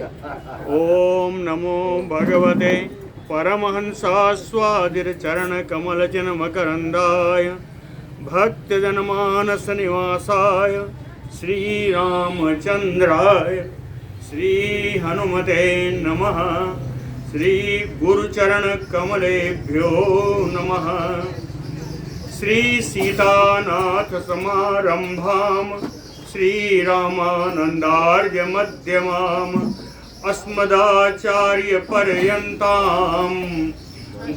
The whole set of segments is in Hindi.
ओम नमो भगवते परमहंसास्वादिरचरणकमलजनमकरन्दाय भक्तजनमानसनिवासाय श्रीरामचन्द्राय श्रीहनुमते नमः। श्रीगुरुचरणकमलेभ्यो नमः। श्रीसीतानाथसमारम्भां श्रीरामानन्दार्यमध्यमाम् अस्मदाचार्यपर्यन्तां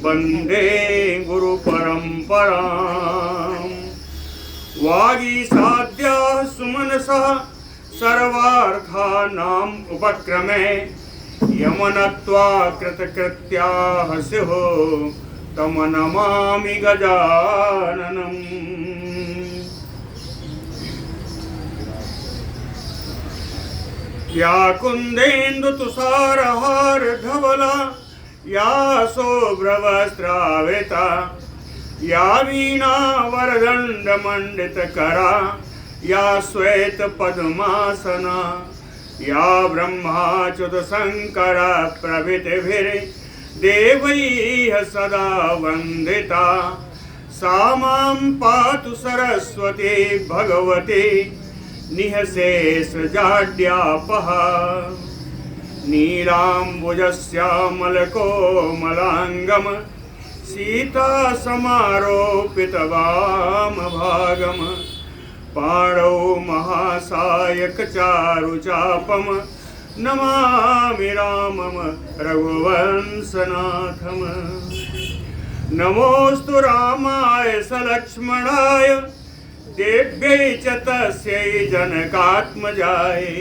वन्दे गुरुपरम्पराम्। वागीसाद्याः सुमनसः सर्वार्थानाम् उपक्रमे यमनत्वा कृतकृत्याः स्युः तं नमामि गजाननम्। या कुन्देन्दुतुषारहारधवला या शुभ्रवस्त्रावृता या वीणावरदण्डमण्डितकरा या श्वेतपद्मासना या ब्रह्माच्युतशङ्कर प्रभृतिभिर्देवैः सदा वन्दिता सा मां पातु सरस्वती भगवती निःशेषजाड्यापः। नीलाम्बुजश्यामलकोमलाङ्गम् सीतासमारोपितवामभागम् पाणौ महासायकचारुचापम् नमामि रामं रघुवंशनाथम्। नमोऽस्तु रामाय सलक्ष्मणाय देव्यै च तस्यै जनकात्मजायै।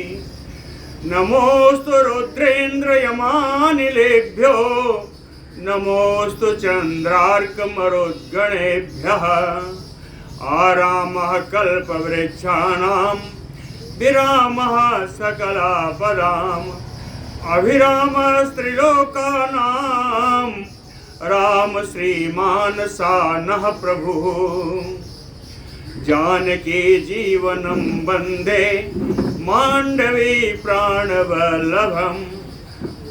नमोऽस्तु रुद्रेन्द्रयमानिलेभ्यो नमोऽस्तु चन्द्रार्कमरुद्गणेभ्यः। आरामः कल्पवृक्षाणां विरामः सकलापदाम् अभिरामस्त्रिलोकानां राम श्रीमानसानः प्रभुः। जानकी जीवनं वन्दे माण्डवी प्राणवल्लभम्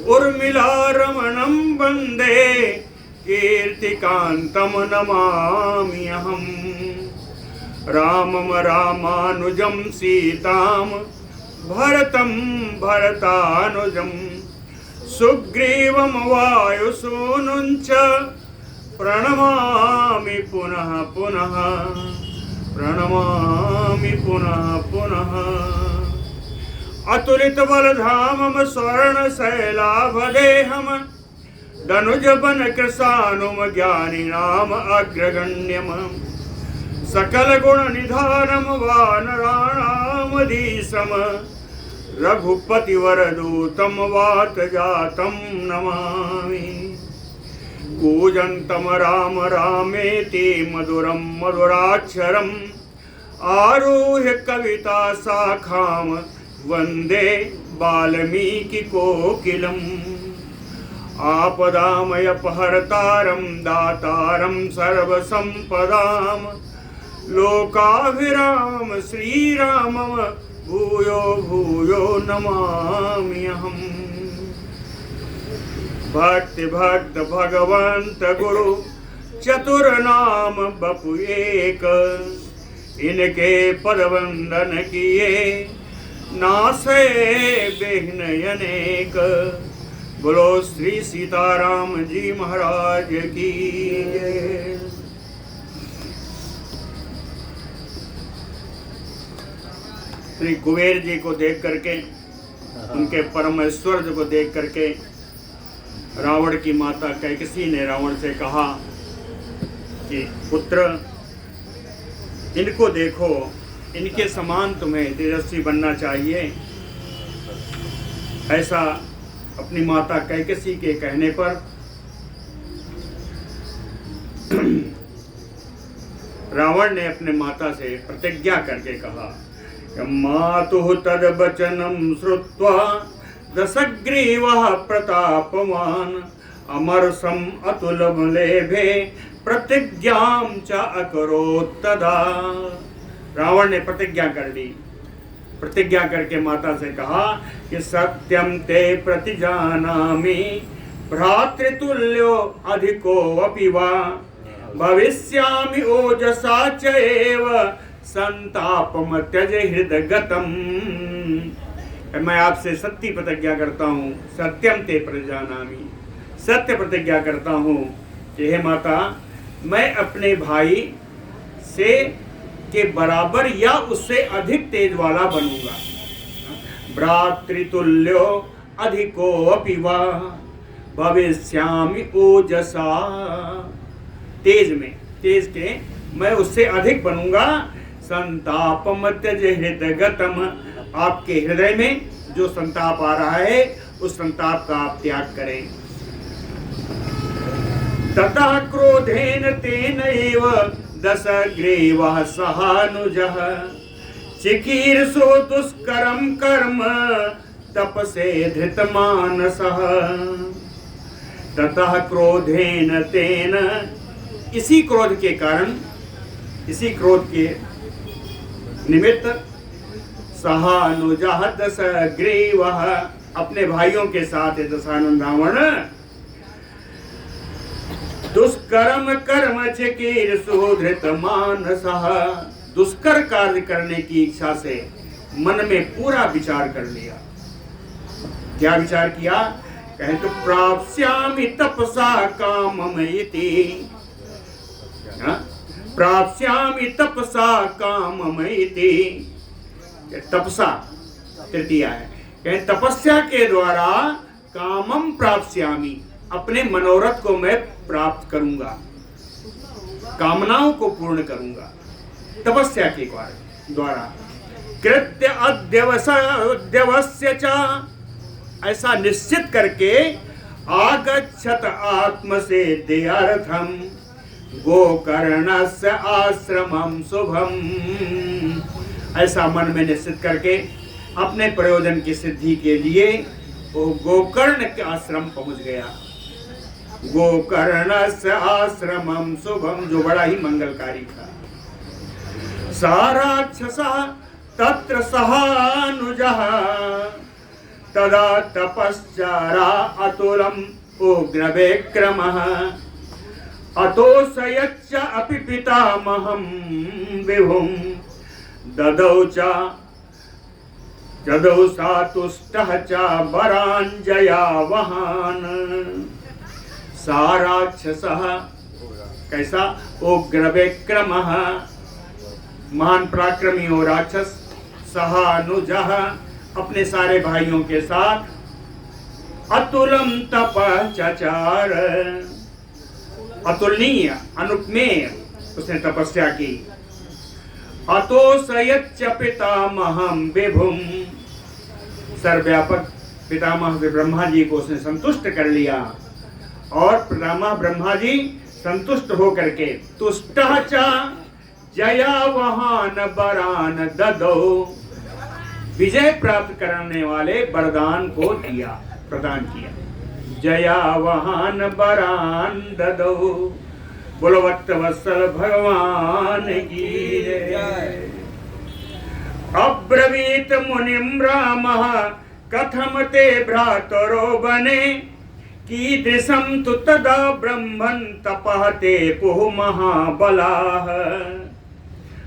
उर्मिलारमणं वन्दे कीर्तिकान्तं नमाम्यहम्। रामं रामानुजं सीतां भरतं भरतानुजं सुग्रीवं वायुसूनुं च प्रणमामि पुनः पुनः प्रणमामि पुनः पुनः। अतुलितबलधामं स्वर्णशैलाभदेहं दनुजवनकृशानुं ज्ञानिनाम् अग्रगण्यम् सकलगुणनिधानं वानराणामधीशं रघुपतिवरदूतं वातजातं नमामि। कूजन्तं राम रामेति मधुरं मधुराक्षरम् आरुह्य कविता शाखां वन्दे वाल्मीकिकोकिलम्। आपदामयपहर्तारं दातारं सर्वसम्पदां लोकाभिराम श्रीरामं भूयो भूयो नमाम्यहम्। भक्ति भक्त भगवंत गुरु चतुर्नाम बपु एक इनके पद वंदन किए नासे विघ्न अनेक। बोलो श्री सीताराम जी महाराज की जय। श्री कुबेर जी को देख करके उनके परमेश्वर को देख करके रावण की माता कैकसी ने रावण से कहा कि पुत्र इनको देखो, इनके समान तुम्हें तेजस्वी बनना चाहिए। ऐसा अपनी माता कैकसी के कहने पर रावण ने अपने माता से प्रतिज्ञा करके कहा, मातुः तद्वचनं श्रुत्वा दशग्रीवः प्रतापवान् अमरसम् अतुलबलेभे प्रतिज्ञां च अकरोत् तदा। रावण ने प्रतिज्ञा कर ली प्रतिज्ञा करके माता से कहा कि सत्यम ते प्रतिजानामि भ्रातृतुल्यो अधिको अपि वा भविष्यामि ओजसा चैव संतापम त्यज हृदगतम। मैं आपसे सत्य प्रतिज्ञा करता हूँ, सत्यम ते प्रतिजानामि, सत्य प्रतिज्ञा करता हूँ कि हे माता, मैं अपने भाई से के बराबर या उससे अधिक तेज वाला बनूंगा। भ्रातृतुल्यो अधिको अपि वा भविष्यामि ओजसा, तेज में, तेज के मैं उससे अधिक बनूंगा। संतापम त्यज हृदगतम, आपके हृदय में जो संताप आ रहा है उस संताप का आप त्याग करें। ततः क्रोधेन तेनैव दशग्रीवः सहानुजः चिकीर्षो दुष्करं कर्म तपसे धृतमानसः। ततः क्रोधेन तेन, इसी क्रोध के कारण, इसी क्रोध के निमित्त सहानुजः दशग्रीवः, अपने भाइयों के साथ दशानन रावण दुष्कर्म कर्म चिकीर्षो धृतमानसः, दुष्कर कार्य करने की इच्छा से मन में पूरा विचार कर लिया। क्या विचार किया? कहे तो प्राप्स्यामि तपसा कामम इति, प्राप्स्यामि तपसा कामम इति, तपसा तृतीया है, कहे तपस्या के द्वारा कामम प्राप्स्यामि, अपने मनोरथ को मैं प्राप्त करूंगा, कामनाओं को पूर्ण करूंगा तपस्या के द्वारा। कृत्य अध्यवस्य च, ऐसा निश्चित करके आगच्छत आत्मसिद्ध्यर्थम गोकर्णस्य आश्रमं शुभम, ऐसा मन में निश्चित करके अपने प्रयोजन की सिद्धि के लिए वो गोकर्ण के आश्रम पहुंच गया। गोकर्णस्य आश्रमं शुभम, जो बड़ा ही मंगलकारी था। सा राक्षसः तत्र सहानुजः तदा तपश्चारा अतुलम् उग्रविक्रमः अतोषयच्च अपि पितामहं विभुं ददौ सा तुष्टः च वराञ्जयावहान्। सा राक्षसः, कैसा? उग्रविक्रमः, महान पराक्रमी हो राक्षस, सहानुजः, अपने सारे भाइयों के साथ अतुलम तपश्चार, अतुलनीय अनुपमेय उसने तपस्या की। अतोषयच्च पितामहं विभुं, सर्वव्यापक पितामह ब्रह्मा जी को उसने संतुष्ट कर लिया और पितामह ब्रह्मा जी संतुष्ट होकर के तुष्टः च जयावहान वरान ददौ, विजय प्राप्त करने वाले वरदान को दिया, प्रदान किया। जयावहान वरान ददौ, बोलो भक्तवत्सल भगवान की जय। अब्रवीत मुनिम रामः कथम ते भ्रातरो बने कीदृशं तु तदा ब्रह्मन् तपः ते पुः महाबलाः।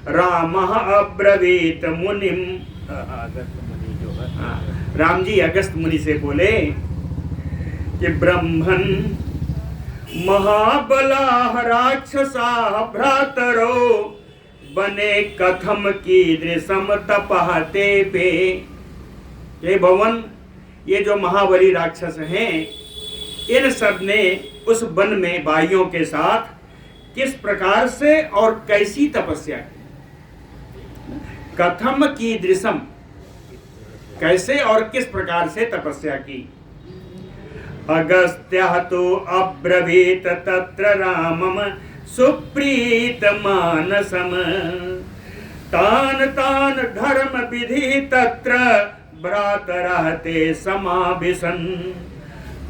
रामः अब्रवीत मुनिम, राम जी अगस्त मुनि से बोले कि ब्रह्मन महाबलाः राक्षसाः भ्रातरो बने कथम कीदृशम तपः ते पे। ये भवन, ये जो महाबली राक्षस हैं, इन सब ने उस वन में भाइयों के साथ किस प्रकार से और कैसी तपस्या की। कथम कीदृशम, कैसे और किस प्रकार से तपस्या की। अगस्त्यः तु अब्रवीत तत्र रामम सुप्रीत मानसम तान तान धर्म विधि तत्र भ्रातरः ते समाभिसन्।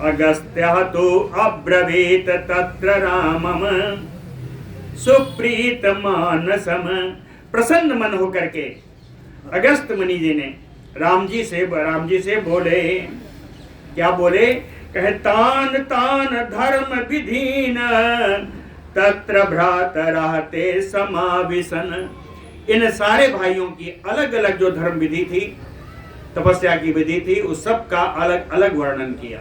अगस्त्यः तु अब्रवीत तत्र रामम सुप्रीत मानसम, प्रसन्न मन होकर के अगस्त मुनि जी ने राम जी से बोले, क्या बोले? कहे तान तान धर्म विधीन तत्र भ्रात रहते समाविशन। इन सारे भाइयों की अलग अलग जो धर्म विधि थी, तपस्या की विधि थी, उस सब का अलग अलग वर्णन किया।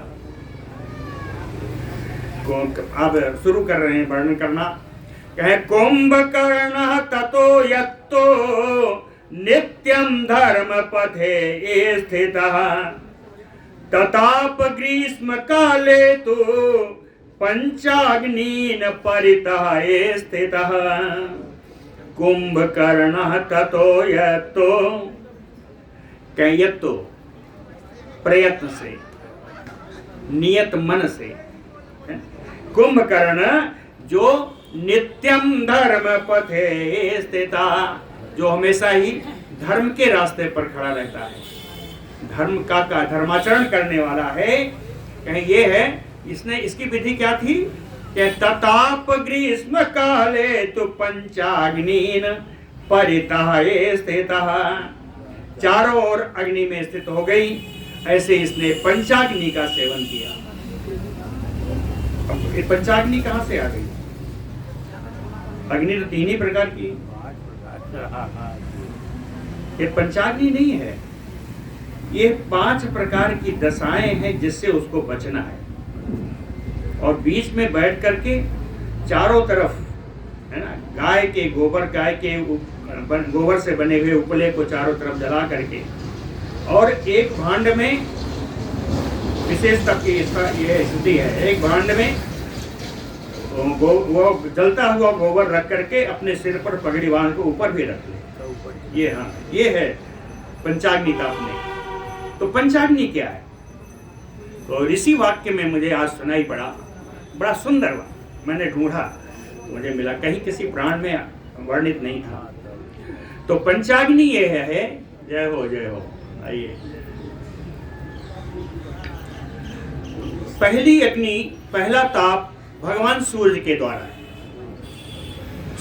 अब शुरू कर रहे हैं वर्णन करना। कहे कुंभकर्ण ततो यत्तो नित्यम धर्म पथे स्थितः तताप ग्रीष्म काले तो पंचाग्नीन परितः स्थितः। कुंभकर्ण ततो यत्तो, यत्तो प्रयत्न से, नियत मन से, कुंभकर्ण जो नित्यम धर्म पथे स्थिता, जो हमेशा ही धर्म के रास्ते पर खड़ा रहता है, धर्म का धर्माचरण करने वाला है। कहीं ये है, इसने इसकी विधि क्या थी कि तताप ग्रीष्म काले तो पंचाग्नीन परितः स्थितः, चारों ओर अग्नि में स्थित हो गई। ऐसे इसने पंचाग्नि का सेवन किया। अब ये पंचाग्नि कहां से आ गई? अग्नि तो 3 ही प्रकार की, ये पंचाग्नि नहीं है, ये 5 प्रकार की दशाएं हैं जिससे उसको बचना है। और बीच में बैठ करके चारों तरफ, है ना, गाय के गोबर से बने हुए उपले को चारों तरफ जला करके, और एक भांड में विशेषता की ये स्थिति है, एक भांड में वो जलता हुआ गोबर रख करके अपने सिर पर पगड़ी बांध के ऊपर भी रख ले। ये, हाँ, ये है पंचाग्नि तापने। तो पंचाग्नि क्या है? तो ऋषि वाक्य में मुझे आज सुनाई पड़ा, बड़ा सुंदर वाक्य, मैंने ढूंढा, मुझे मिला, कहीं किसी पुराण में वर्णित नहीं था। तो पंचाग्नि ये है, जय हो जय हो। आइए, पहली अग्नि, पहला ताप भगवान सूर्य के द्वारा है।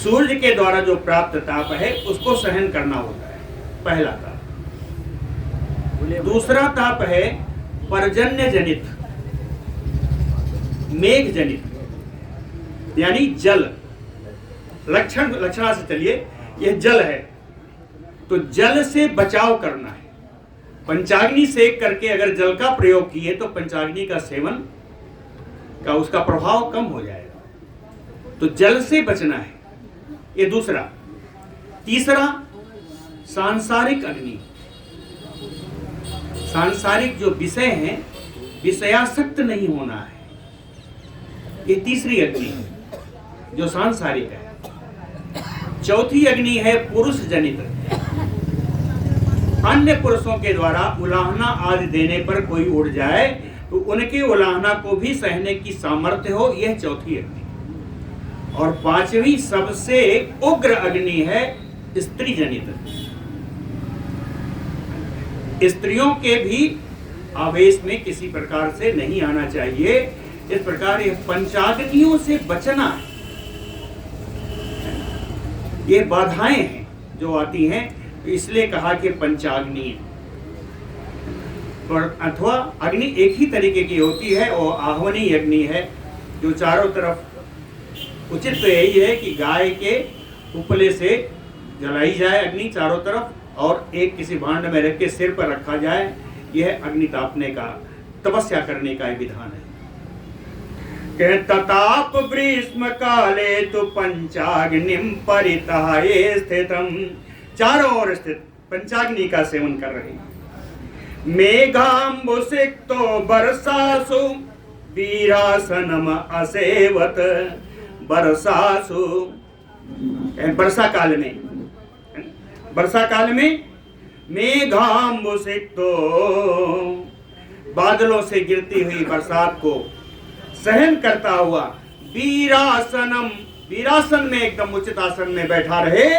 सूर्य के द्वारा जो प्राप्त ताप है उसको सहन करना होता है, पहला ताप। दूसरा ताप है पर्जन्य जनित, मेघ जनित, यानी जल। लक्षणा से चलिए, यह जल है, तो जल से बचाव करना है। पंचाग्नि सेक करके अगर जल का प्रयोग किए तो पंचाग्नि का सेवन का उसका प्रभाव कम हो जाएगा, तो जल से बचना है, ये दूसरा। तीसरा सांसारिक अग्नि, सांसारिक जो विषय हैं, विषयासक्त नहीं होना है, ये तीसरी अग्नि है जो सांसारिक है। चौथी अग्नि है पुरुष जनित, अन्य पुरुषों के द्वारा उलाहना आदि देने पर कोई उड़ जाए तो उनके उलाहना को भी सहने की सामर्थ्य हो, यह चौथी अग्नि। और पांचवी सबसे उग्र अग्नि है स्त्री जनित, स्त्रियों के भी आवेश में किसी प्रकार से नहीं आना चाहिए। इस प्रकार ये पंचाग्नियों से बचना है। ये बाधाएं हैं जो आती हैं, तो इसलिए कहा कि पंचाग्नि। अथवा अग्नि एक ही तरीके की होती है, वो आह्वनी अग्नि है, जो चारों तरफ। उचित तो यही है कि गाय के उपले से जलाई जाए अग्नि चारों तरफ, और एक किसी भांड में रख के सिर पर रखा जाए। यह अग्नि तापने का, तपस्या करने का विधान है। तताप ग्रीष्म काले तो पंचाग्निम परितः स्थितम, चारों ओर स्थित पंचाग्नि का सेवन कर रहे हैं। मेघाम्बुसिक्तो वर्षासु वीरासनम असेवत, वर्षासु वर्षा काल में, वर्षा काल में मेघाम्बुसिक्तो, बादलों से गिरती हुई बरसात को सहन करता हुआ, वीरासनम, वीरासन में एकदम उचित आसन में बैठा रहे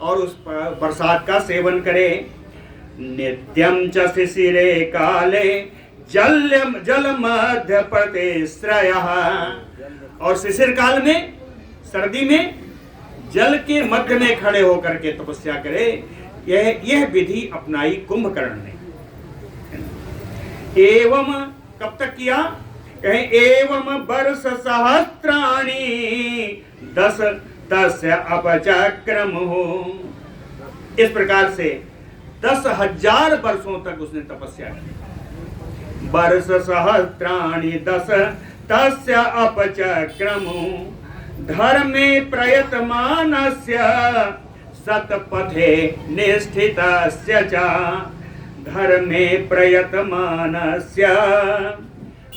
और उस बरसात का सेवन करे। नित्यम च शिशिरे काले जल मध्य प्रतिश्रयः, और शिशिर काल में, सर्दी में जल के मध्य में खड़े होकर के तपस्या करे। यह विधि अपनाई कुंभकर्ण ने। एवं कब तक किया? एवं वर्ष सहस्त्राणि 10 तस्य अपचक्रमो। इस प्रकार से 10,000 वर्षों तक उसने तपस्या की। वर्ष सहस्त्राणि 10 तस्य अपचक्रमो धर्मे प्रयतमानस्य सतपथे निष्ठितस्य च। धर्मे प्रयतमानस्य,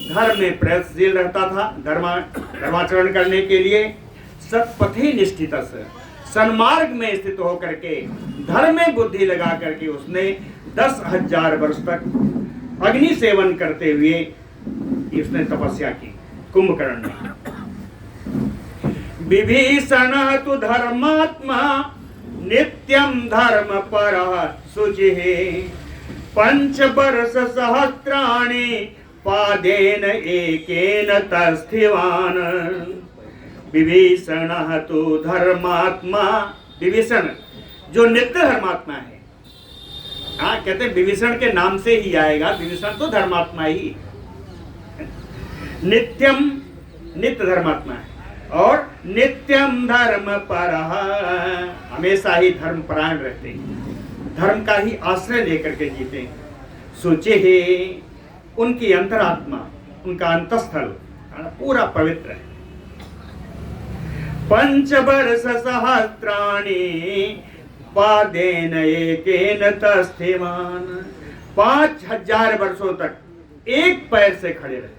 धर्म में प्रयत्नशील रहता था, धर्माचरण करने के लिए। सतपथे निष्ठितस्य, सन्मार्ग में स्थित होकर के धर्म में बुद्धि लगा करके उसने 10,000 वर्ष तक अग्नि सेवन करते हुए इसने तपस्या की, कुंभकर्ण ने। विभीषण तु धर्मात्मा नित्यं धर्म परः शुचिः 5 वर्ष सहस्राणि पादेन एकेन तस्थिवान्। विभीषण तु धर्मात्मा, विभीषण जो नित्य धर्मात्मा है। हाँ, कहते हैं विभीषण के नाम से ही आएगा, विभीषण तो धर्मात्मा ही, नित्यम नित्य धर्मात्मा है। और नित्यम धर्म परः, हमेशा ही धर्म परायण रहते हैं, धर्म का ही आश्रय लेकर के जीते हैं। सोचे है उनकी अंतरात्मा, उनका अंतस्थल पूरा पवित्र है। 5 वर्ष सहस्राणि पादेन एकेन तस्थिवान्। 5,000 वर्षों तक एक पैर से खड़े रहे,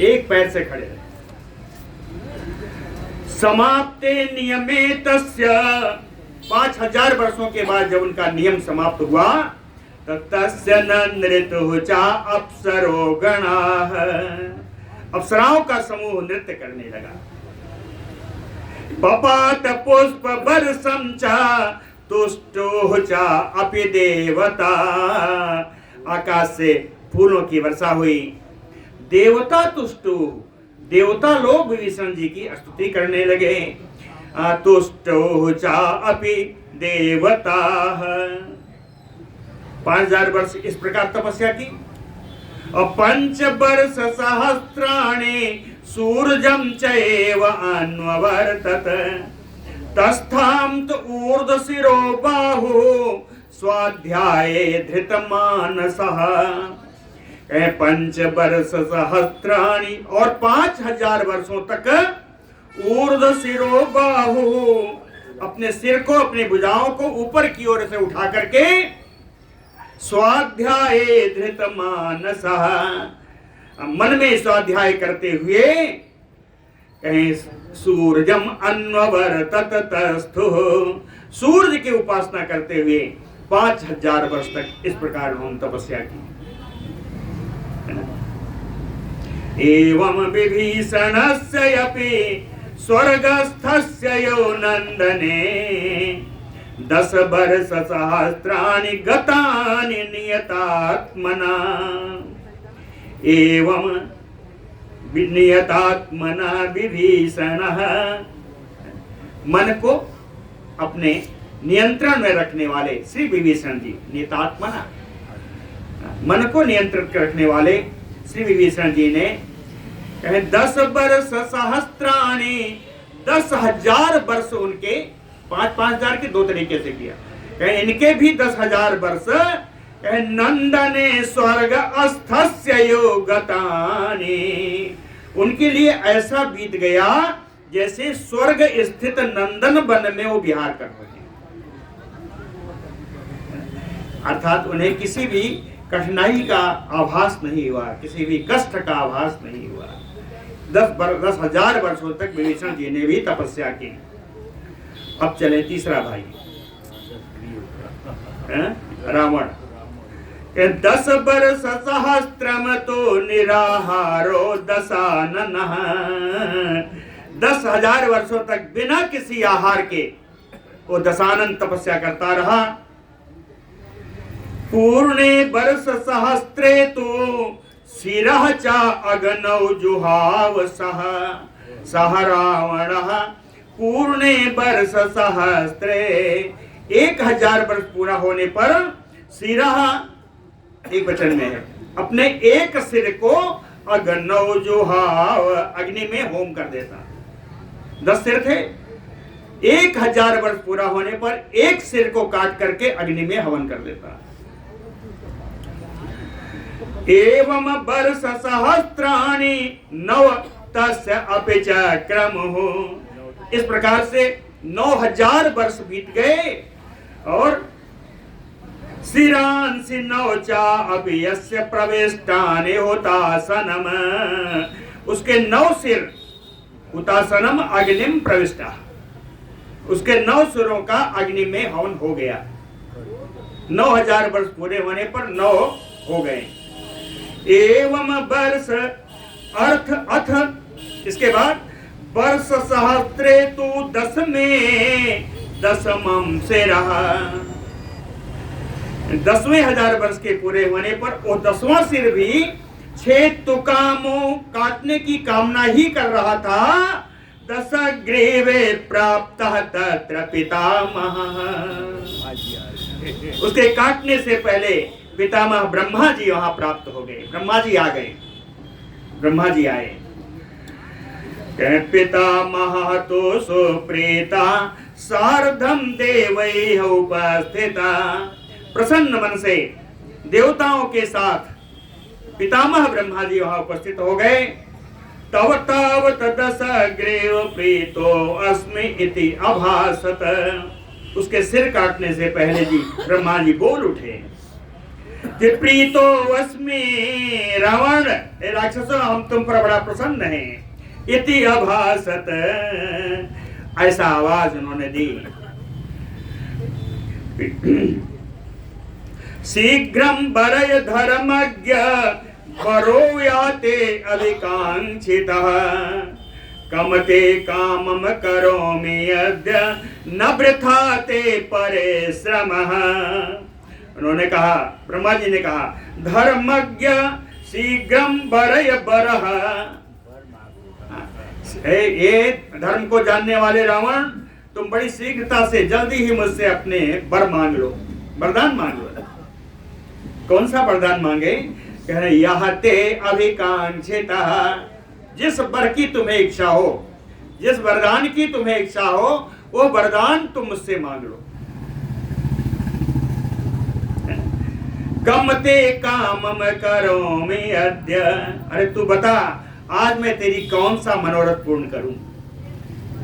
एक पैर से खड़े रहे। समाप्ते नियमे तस्य, 5,000 वर्षों के बाद जब उनका नियम समाप्त हुआ तो तस्य नृत्युः च अप्सरो गणाः, अप्सराओं का समूह नृत्य करने लगा। पपात पुष्प वर्षं च तुष्टुः च अपि देवता, आकाश से फूलों की वर्षा हुई। देवता तुष्टुः, देवता लोग विभीषण जी की स्तुति करने लगे। तुष्टुः च अपि देवताः। 5,000 वर्ष इस प्रकार तपस्या की। और 5 वर्ष सहस्राणि सूर्यं चैव अन्वर्तत तस्थां तु ऊर्ध्वशिरो बाहु स्वाध्याये धृतमानसः। 5 वर्ष सहस्राणि, और 5,000 वर्षों तक ऊर्ध्वशिरो बाहु, अपने सिर को, अपनी भुजाओं को ऊपर की ओर से उठा करके स्वाध्याये धृतमानसः, मन में स्वाध्याय करते हुए कहीं सूर्यम अन्वर्तत तस्थुः, सूर्य की उपासना करते हुए 5,000 वर्ष तक इस प्रकार उन्होंने तपस्या की। एवं विभीषणस्य अपि स्वर्गस्थस्य यो नंदने 10 वर्ष सहस्राणि गतानि नियतात्मना। एवं नियतात्मना विभीषणः, मन को अपने नियंत्रण में रखने वाले श्री विभीषण जी, नियतात्मना, मन को नियंत्रित रखने वाले श्री विभीषण जी ने 10 वर्ष सहस्राणि, 10,000 वर्ष उनके, 5,000 के 2 तरीके से किया। इनके भी 10,000 वर्ष नंदने स्वर्ग अस्थस्य योगतानि, उनके लिए ऐसा बीत गया जैसे स्वर्ग स्थित नंदन वन में वो विहार कर रहे हैं। अर्थात उन्हें किसी भी कठिनाई का आभास नहीं हुआ, किसी भी कष्ट का आभास नहीं हुआ। 10,000 वर्षों तक विभीषण जी ने भी तपस्या की। अब चले तीसरा भाई रावण। 10 वर्ष सहस्त्रम तो निराहारो दशाननः, 10,000 वर्षों तक बिना किसी आहार के वो दशानन तपस्या करता रहा। पूर्णे वर्ष सहस्त्रे तो शिरः च अग्नौ जुहाव सह रावणः। पूर्णे वर्ष सहस्त्रे, 1000 वर्ष पूरा होने पर सिरह एक वचन में है, अपने एक सिर को अग्नौ जुहाव, अग्नि में होम कर देता। 10 सिर थे, 1000 वर्ष पूरा होने पर एक सिर को काट करके अग्नि में हवन कर देता। एवं वर्ष सहस्त्राणि नव तस्य अपि च क्रमुः, इस प्रकार से 9000 वर्ष बीत गए और शिरांसि नौचा अपि यस्य प्रविष्टानि हुतासनम, उसके 9 सिर, हुतासनम अग्निम प्रविष्टा, उसके 9 सिरों का अग्नि में हवन हो गया। 9000 वर्ष पूरे होने पर 9 हो गए। एवं वर्ष अर्थ अथ, इसके बाद वर्ष सहस्त्रे तु 10 में दशमम से रहा, 10वें 1000 वर्ष के पूरे होने पर वो 10वां सिर भी छेद तुकामो, काटने की कामना ही कर रहा था। दशग्रीवे प्राप्त तत्र पितामह, उसके काटने से पहले पितामह ब्रह्मा जी वहां प्राप्त हो गए। ब्रह्मा जी आ गए, ब्रह्मा जी आए, कहे पितामह तो सुप्रीता सार्धम देवैः उपस्थिता, प्रसन्न मन से देवताओं के साथ पितामह ब्रह्मा जी वहां उपस्थित हो गए। तव तावत दशग्रीव प्रीतो अस्मि इति अभासत, उसके सिर काटने से पहले जी ब्रह्मा जी बोल उठे कि प्रीतो अस्मि रावण, राक्षसों हम तुम पर बड़ा प्रसन्न हैं, इति अभासत, ऐसा आवाज उन्होंने दी। शीघ्रम वरय धर्मज्ञ वरो याते अधिकांक्षितः, कमते कामम करोमि यद्य न वृथा ते परिश्रमः। उन्होंने कहा, ब्रह्मा जी ने कहा, धर्मज्ञ शीघ्रम वरय वरः, ये धर्म को जानने वाले रावण, तुम बड़ी शीघ्रता से जल्दी ही मुझसे अपने वर मांग लो, वरदान मांग लो। कौन सा वरदान मांगे? कह रहे यह ते अभिकांक्षितः, जिस वर की तुम्हें इच्छा हो, जिस वरदान की तुम्हें इच्छा हो, वो वरदान तुम मुझसे मांग लो। कमते कामम करोमि अद्य, अरे तू बता आज मैं तेरी कौन सा मनोरथ पूर्ण करूं।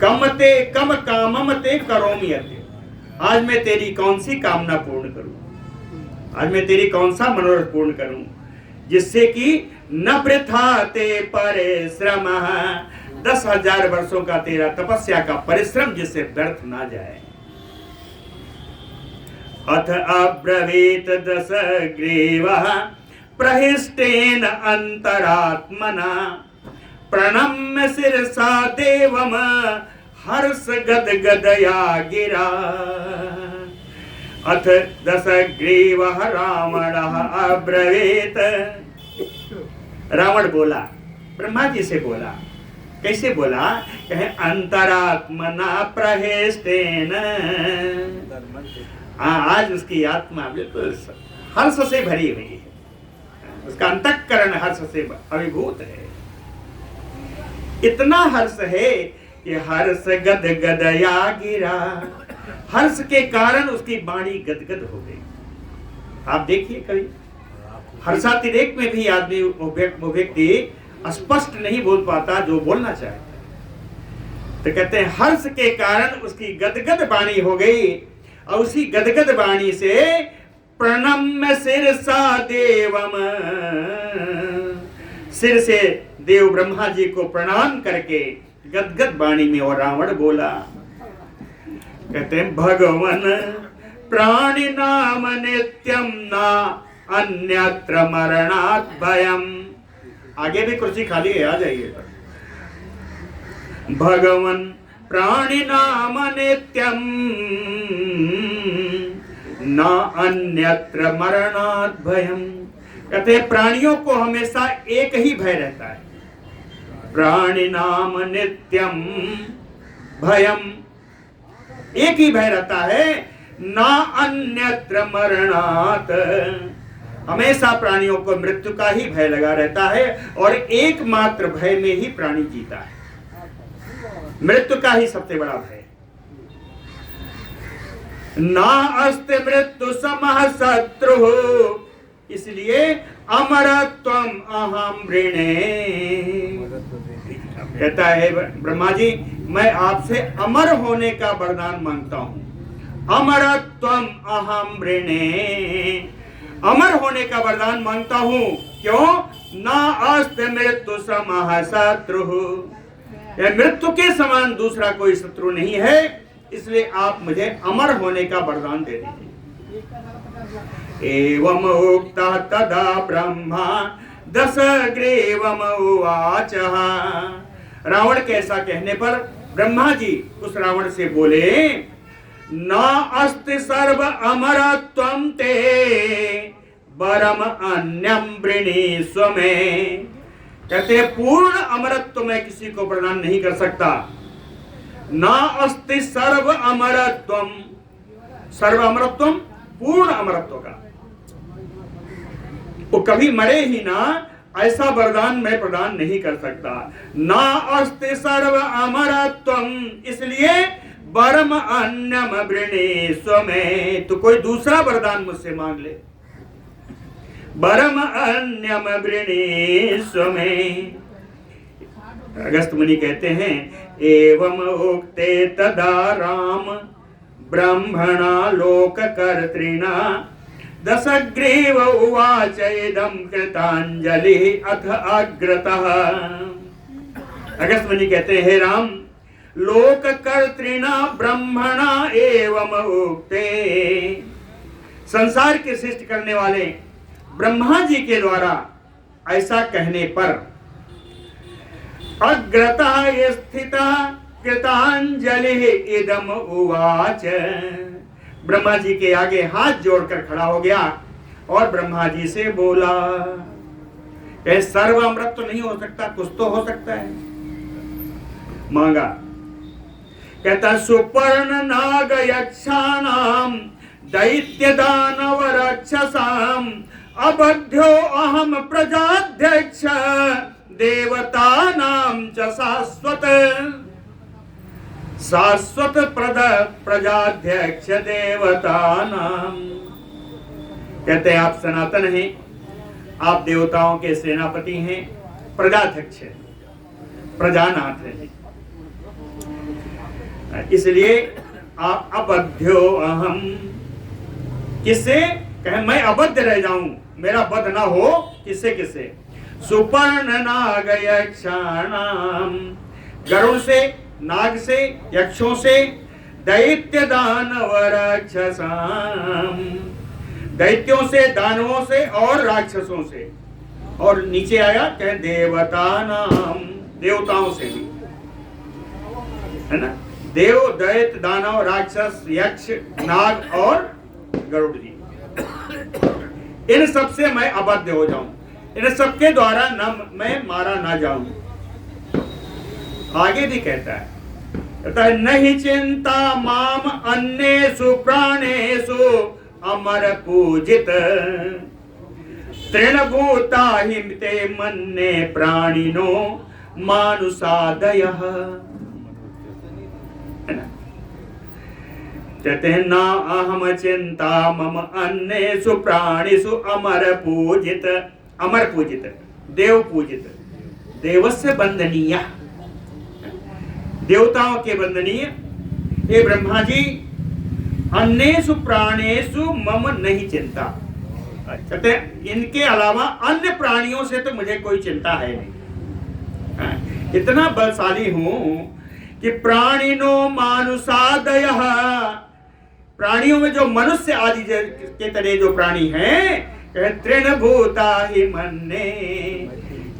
कमते कम कामम ते करोमि अद्य, आज मैं तेरी कौन सी कामना पूर्ण करूं, आज मैं तेरी कौन सा मनोरथ पूर्ण करूं जिससे कि न वृथा ते परिश्रम, 10,000 वर्षों का तेरा तपस्या का परिश्रम जिससे व्यर्थ ना जाए। अथ अब्रवीत दशग्रीवः प्रहिष्टेन अंतरात्मना, प्रणम्य शिरसा देवम हर्ष गदगदया गिरा। अथ दशग्रीवः रावणः अब्रवीत, रावण बोला, ब्रह्मा जी से बोला। कैसे बोला? कहे अंतरात्मना प्रहिष्टेन, आज उसकी आत्मा बिल्कुल हर्ष से भरी हुई है, उसका अंतःकरण हर्ष से अभिभूत है। इतना हर्ष है कि हर्ष गदगदया गिरा, हर्ष के कारण उसकी वाणी गदगद हो गई। आप देखिए कभी हर्षातिरेक में भी आदमी वो व्यक्ति स्पष्ट नहीं बोल पाता जो बोलना चाहता है, तो कहते हैं हर्ष के कारण उसकी गदगद वाणी हो गई, और उसी गदगद वाणी से प्रणम्य शिरसा देवम, सिर से देव ब्रह्मा जी को प्रणाम करके गदगद वाणी में और रावण बोला। कहते हैं भगवन प्राणि नाम नित्यम ना अन्यत्र मरणात् भयम। आगे भी कुर्सी खाली है, आ जाइए। भगवन प्राणि नाम नित्यम न अन्यत्र मरणात् भयम। कहते हैं प्राणियों को हमेशा एक ही भय रहता है, प्राणि नाम नित्यम भयम, एक ही भय रहता है, ना अन्यत्र मरणात्। हमेशा प्राणियों को मृत्यु का ही भय लगा रहता है और एकमात्र भय में ही प्राणी जीता है, मृत्यु का ही सबसे बड़ा भय। ना अस्ति मृत्यु समः शत्रु, इसलिए अमरत्वम अहम वृणे। कहता है ब्रह्मा जी, मैं आपसे अमर होने का वरदान मांगता हूं। अमरत्वम अहम वृणे, अमर होने का वरदान मांगता हूं। क्यों? ना अस्ति मृत्यु समः शत्रु, मृत्यु के समान दूसरा कोई शत्रु नहीं है, इसलिए आप मुझे अमर होने का वरदान दे दीजिए। एवं उक्तः तदा ब्रह्मा दशग्रीवम् उवाच। रावण के ऐसा कहने पर ब्रह्मा जी उस रावण से बोले, न अस्ति सर्व अमरत्वं ते वरम अन्यम वृणीस्व मे। कहते हैं पूर्ण अमरत्व मैं किसी को प्रदान नहीं कर सकता। न अस्ति सर्व अमरत्वम, सर्व अमरत्वम पूर्ण अमरत्व का, वो कभी मरे ही ना, ऐसा वरदान मैं प्रदान नहीं कर सकता। ना अस्ति सर्व अमरत्वम, इसलिए वरम अन्यम वृणीस्व मे, तो कोई दूसरा वरदान मुझसे मांग ले। वरम अन्यम वृणीस्व मे। अगस्त मुनि कहते हैं, एवं उक्ते तदा राम ब्रह्मणा लोककर्त्रिणा दशग्रीव उवाच इदं कृतांजलिः अथ अग्रतः। अगस्त मुनि कहते हैं, हे राम, लोककर्त्रिणा ब्रह्मणा एवं उक्ते, संसार की सृष्टि करने वाले ब्रह्मा जी के द्वारा ऐसा कहने पर अग्रतः स्थितः कृतांजलिः इदम उवाच, ब्रह्मा जी के आगे हाथ जोड़कर खड़ा हो गया और ब्रह्मा जी से बोला, सर्व अमृत तो नहीं हो सकता, कुछ तो हो सकता है। मांगा, कहता सुपर्ण नाग यक्षाणाम दैत्य दानव राक्षसाम अबध्यो अहम प्रजाध्यक्ष देवतानां च शाश्वत, शाश्वत प्रजाध्यक्ष देवतानां। कहते हैं आप सनातन हैं, आप देवताओं के सेनापति हैं, प्रजाध्यक्ष हैं, प्रजानाथ हैं, इसलिए आप अबध्यो अहम, किससे कहे मैं अबद्ध रह जाऊं, मेरा वध ना हो, किससे किससे? सुपर्ण नाग यक्षाणाम, गरुड़ से, नाग से, यक्षों से, दैत्य दानव राक्षसाम, दैत्यों से, दानवों से और राक्षसों से, और नीचे आया कहे देवता नाम, देवताओं से भी, है ना, देव, दैत्य, दानव, राक्षस, यक्ष, नाग और गरुड़ जी, इन सबसे मैं अबद्ध हो जाऊं, इन सबके द्वारा न मैं मारा ना जाऊं। आगे भी कहता है नहीं चिंता माम अन्येषु प्राणेषु अमर पूजित तृणभूता हिमते मन्ने प्राणिनो मानुषादयः। कहते हैं ना अहम चिंता मम अन्येषु प्राणिषु अमर पूजित, अमर पूजित, देव पूजित, देवस्य वंदनीय, देवताओं के वंदनीय हे ब्रह्मा जी, अन्येषु प्राणेषु मम नहीं चिंता। कहते इनके अलावा अन्य प्राणियों से तो मुझे कोई चिंता है नहीं, इतना बलशाली हूं कि प्राणिनो मानुषादयः, प्राणियों में जो मनुष्य आदि के तरह जो प्राणी हैं, तृणभूता ही मन्ने,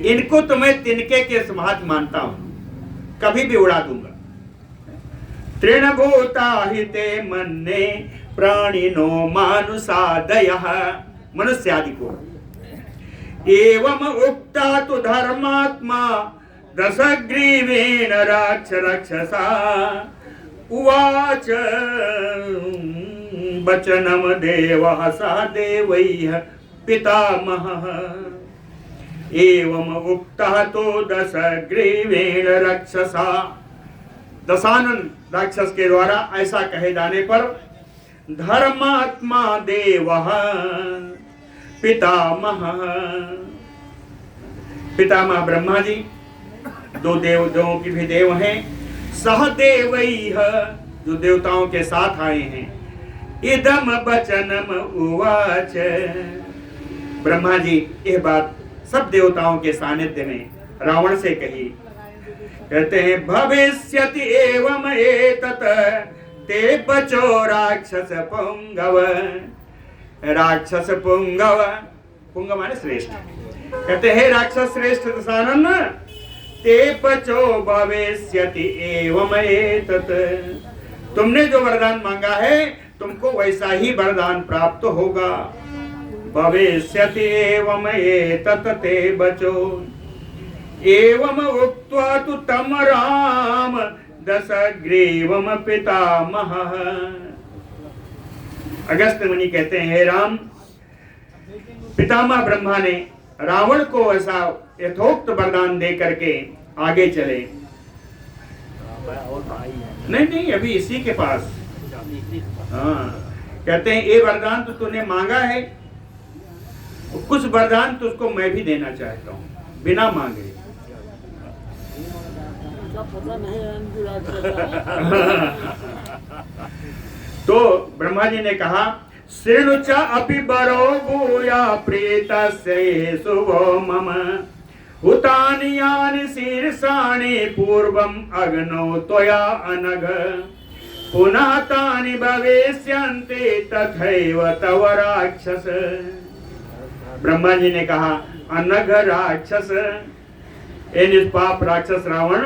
इनको तो मैं तिनके के समान मानता हूं, कभी भी उड़ा दूंगा। तृणभूता ही ते मन्ने प्राणिनो मानुषादयः, मनुष्य आदि को। एवं उक्ता तु धर्मात्मा दशग्रीवेण राक्षसा उवाच। वचनम देवः सह देवैः पितामहः एवं उक्तः तो दशग्रीवेण राक्षसा। दशानन राक्षस के द्वारा ऐसा कहे जाने पर धर्मात्मा देवः पितामहः, पितामह ब्रह्मा जी दो देवों की भी देव हैं, सहदेवैः जो देवताओं के साथ आए हैं। इदम वचनम उवाच, ब्रह्मा जी यह बात सब देवताओं के सानिध्य में रावण से कही। कहते हैं भविष्यति एवं एतत् ते बचो राक्षस पुंगव। राक्षस पुंगव, पुंगव माने श्रेष्ठ। कहते हैं राक्षस श्रेष्ठ दशानन, ते बचो भविष्यति एवं एतत्, तुमने जो वरदान मांगा है तुमको वैसा ही वरदान प्राप्त होगा। भविष्यति एवं एतत् ते बचो। एवं उक्त्वा तु तम राम दशग्रीवम पितामहः। अगस्त्य मुनि कहते हैं हे राम, पितामह ब्रह्मा ने रावण को ऐसा यथोक्त वरदान दे करके आगे चले। नहीं अभी इसी के पास। हाँ, कहते हैं ये वरदान तो तूने मांगा है, कुछ वरदान तो उसको मैं भी देना चाहता हूँ बिना मांगे। तो ब्रह्मा जी ने कहा श्रेणुचा अपि बरो भूया प्रीतस्य शुभो मम हुतानि यानि शीर्षाणि पूर्वम अग्नौ त्वया अनघ पुनः तानि भविष्यन्ति तथैव तव राक्षस। ब्रह्मा जी ने कहा अनघ राक्षस, ए निष्पाप राक्षस रावण,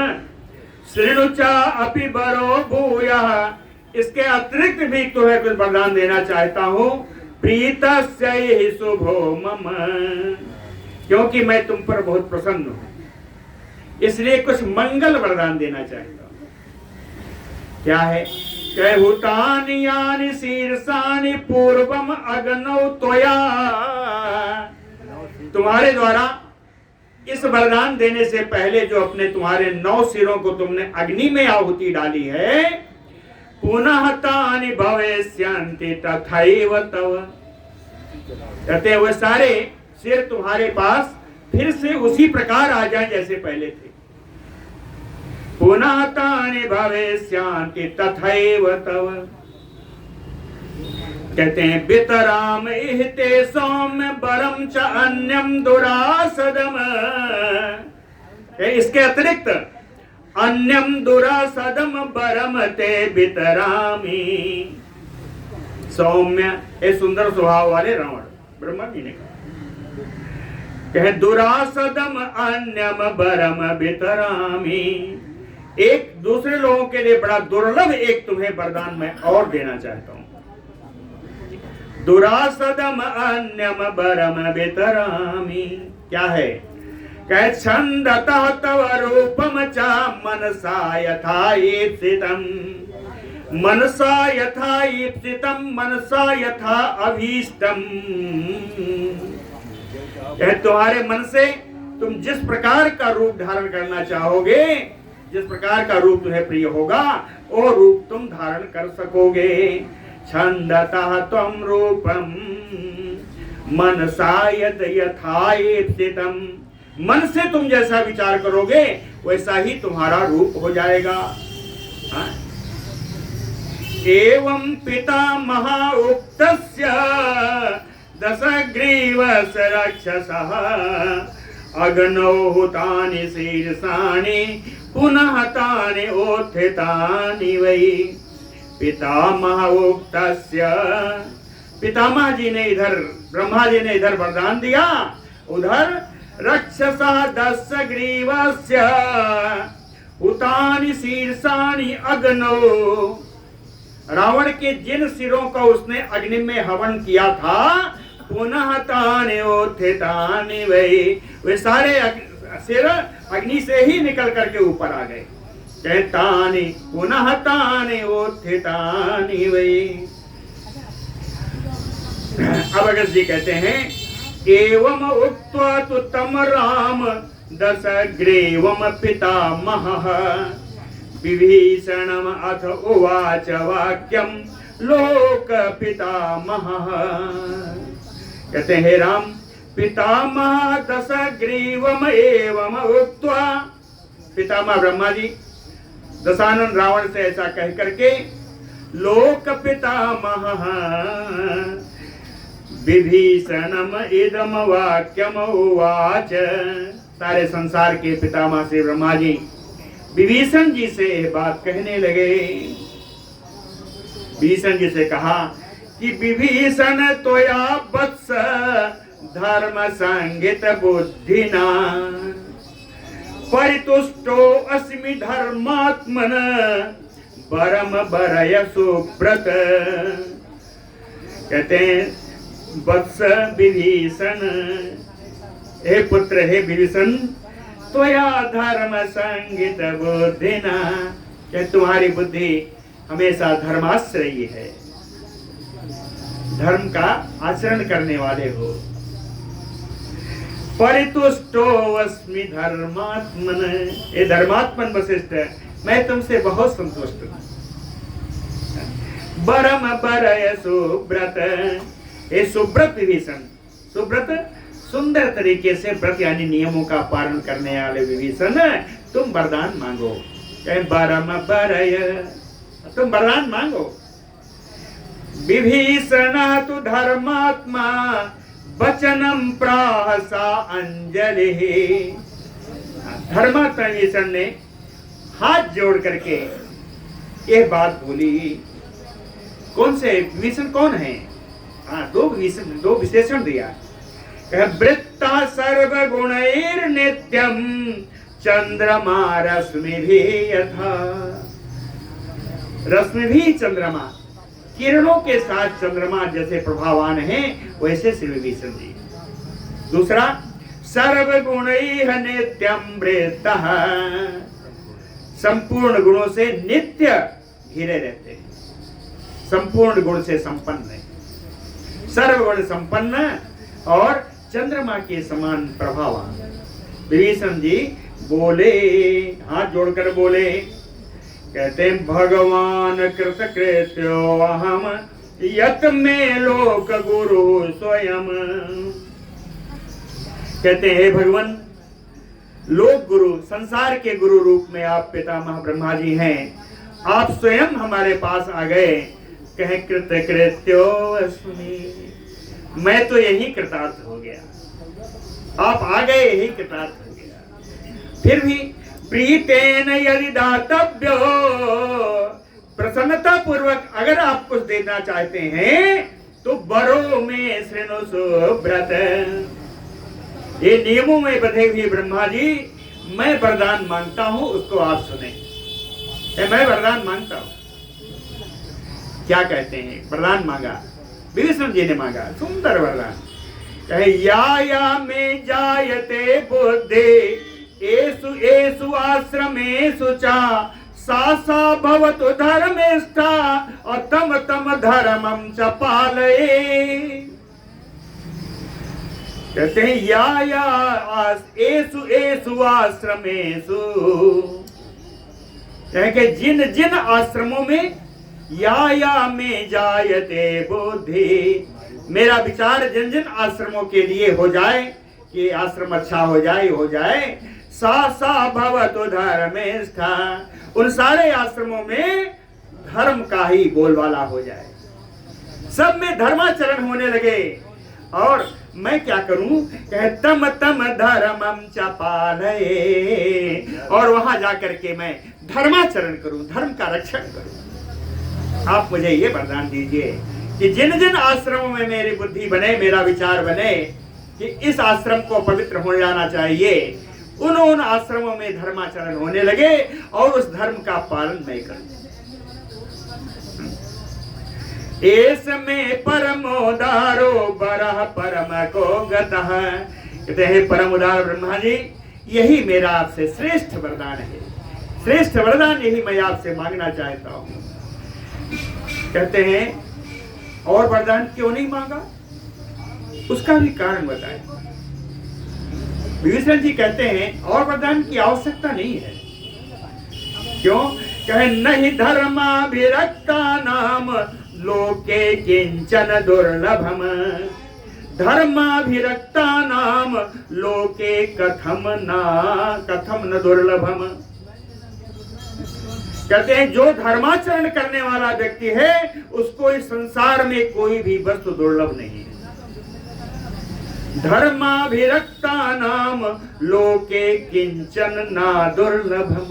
श्रेणुचा अपि बरो भूयः, इसके अतिरिक्त भी तुम्हें कुछ वरदान देना चाहता हूँ। प्रीतस्य हि शुभो मम, क्योंकि मैं तुम पर बहुत प्रसन्न हूँ, इसलिए कुछ मंगल वरदान देना चाहता हूँ। क्या है? कहूतानि यानि शीर्षाणि पूर्वम अग्नौ त्वया, तुम्हारे द्वारा इस वरदान देने से पहले जो अपने तुम्हारे 9 सिरों को तुमने अग्नि में आहुति डाली है, पुनः तानि भविष्यन्ति तथैव तव, कहते हैं वे सारे सिर तुम्हारे पास फिर से उसी प्रकार आ जाए जैसे पहले थे। पुनः तानि भविष्यन्ति तथैव तव, कहते हैं वितराम इहते सौम्य बरम च अन्यम दुरासदम, इसके अतिरिक्त अन्यम दुरासदम बरम ते वितरामी। सौम्य ए सुंदर स्वभाव वाले रावण, ब्रह्मा जी ने कहा कहे दुरासदम अन्यम बरम वितरामी, एक दूसरे लोगों के लिए बड़ा दुर्लभ एक तुम्हें वरदान मैं और देना चाहता हूं। दुरासदम अन्यम बरम वितरामी, क्या है? कह छंदतः तव रूपम च मनसा यथा ईप्सितम, मनसा यथा ईप्सितम मनसा यथा अभीष्टम, तुम्हारे मन से तुम जिस प्रकार का रूप धारण करना चाहोगे, जिस प्रकार का रूप तुम्हें प्रिय होगा वो रूप तुम धारण कर सकोगे। छंदतः त्वं रूपम मनसा यथा ईप्सितम, मन से तुम जैसा विचार करोगे वैसा ही तुम्हारा रूप हो जाएगा। एवं पितामह उक्तस्य दशग्रीवस्य राक्षसः अग्नौ हुतानि शीर्षाणि पुनः तानि उत्थितानि वै। पितामह उक्तस्य, पितामह जी ने इधर, ब्रह्मा जी ने इधर वरदान दिया, उधर राक्षसः दशग्रीवस्य हुतानि शीर्षाणि अग्नौ, रावण के जिन सिरों का उसने अग्नि में हवन किया था, पुनः तानि उत्थितानि वै, वे सारे सिर अग्नि से ही निकल करके ऊपर आ गए। तानि पुनः तानि उत्थितानि वै। अब अगस्त जी कहते हैं, एवं उक्त्वा तु तम राम दशग्रीवम पितामहः विभीषणम अथ उवाच वाक्यम लोक पितामहः। कहते हैं, राम पितामह दशग्रीवम एवं उक्त्वा, पितामह ब्रह्मा जी दशानन रावण से ऐसा कह करके, लोक पितामहः विभीषणम इदम वाक्यम उवाच, सारे संसार के पितामह से ब्रह्मा जी विभीषण जी से बात कहने लगे। विभीषण जी से कहा कि विभीषण त्वया वत्स धर्म संगित बुद्धिना परितुष्टो अस्मि धर्मात्मन परम बरय सुब्रत। कहते हैं, वत्स विभीषण, हे पुत्र, हे विभीषण, त्वया धर्म संगित बुद्धिना, क्या तुम्हारी बुद्धि हमेशा धर्माश्रयी है, धर्म का आचरण करने वाले हो। परितुष्टो अस्मि धर्मात्मन, ये धर्मात्मन वशिष्ठ, मैं तुमसे बहुत संतुष्ट हूँ। बरम बरय सुब्रत, ये सुब्रत विभीषण, सुब्रत सुंदर तरीके से व्रत यानी नियमों का पालन करने वाले विभीषण, तुम वरदान मांगो। बरम बरय, तुम वरदान मांगो। विभीषण तु धर्मात्मा वचनम प्राहसा अंजलि। धर्मात्मा विभीषण ने हाथ जोड़ करके यह बात बोली। कौन से विभीषण कौन है? दो विशेषण दिया। वृत्ता सर्वगुणैर नित्यम चंद्रमा रश्मिभी यथा। रश्मिभी चंद्रमा, किरणों के साथ चंद्रमा जैसे प्रभावान है, वैसे श्री विभीषण जी। दूसरा, सर्वगुणैः नित्यम वृत्तः, संपूर्ण गुणों से नित्य घिरे रहते हैं, संपूर्ण गुण से संपन्न है, सर्वगुण संपन्न और चंद्रमा के समान प्रभावान। विभीषण जी बोले, हाथ जोड़कर बोले, कहते हैं, भगवान कृत कृत्यो अहम यत में लोक गुरु स्वयं। कहते हैं, भगवान, लोक गुरु, संसार के गुरु रूप में आप पितामह ब्रह्मा जी हैं। आप स्वयं हमारे पास आ गए, कहे कृत कृत्यो अस्मि, मैं तो यही कृतार्थ हो गया। आप आ गए, यही कृतार्थ हो गया। फिर भी प्रीतेन यदि दातव्यो, प्रसन्नता पूर्वक अगर आप कुछ देना चाहते हैं तो बरो में श्रेणु सुब्रत, ये नियमों में बंधे हुए ब्रह्मा जी, मैं वरदान मांगता हूं, उसको आप सुने। मैं वरदान मांगता हूं। क्या कहते हैं? वरदान मांगा, विभीषण जी ने मांगा सुंदर वरदान। कहे, या में जायते बुद्धि एसु एसु आश्रमेषु चा सा सा भवतु धर्मेष्ठा और तम तम धर्मम च पालये। कहते हैं, या एसु एसु आश्रमेषु, कि जिन जिन आश्रमों में या में जायते बुद्धि, मेरा विचार जिन जिन आश्रमों के लिए हो जाए कि आश्रम अच्छा हो जाए, सा सा भवतु धर्मेष्ठा, उन सारे आश्रमों में धर्म का ही बोलबाला हो जाए, सब में धर्माचरण होने लगे। और मैं क्या करूं? कहे, तम तम धर्मम च पालये, और वहां जाकर के मैं धर्माचरण करूं, धर्म का रक्षण करूं। आप मुझे ये वरदान दीजिए कि जिन जिन आश्रमों में मेरी बुद्धि बने, मेरा विचार बने कि इस आश्रम को पवित्र हो जाना चाहिए, उन आश्रमों में धर्माचरण होने लगे और उस धर्म का पालन मैं करूं। एस में परमोदारो बरह परम को गतः। कहते हैं, परम उदार ब्रह्मा जी, यही मेरा आपसे श्रेष्ठ वरदान है, श्रेष्ठ वरदान यही मैं आपसे मांगना चाहता हूं। कहते हैं, और वरदान क्यों नहीं मांगा? उसका भी कारण बताए। विभीषण जी कहते हैं और वरदान की आवश्यकता नहीं है। क्यों? कहे नहीं धर्माभिरक्ता नाम लोके किंचन दुर्लभम, धर्माभिरक्ता नाम लोके कथम न दुर्लभम। कहते हैं जो धर्माचरण करने वाला व्यक्ति है उसको इस संसार में कोई भी वस्तु दुर्लभ नहीं है। धर्माभिरक्ता नाम लोके किंचन ना दुर्लभम,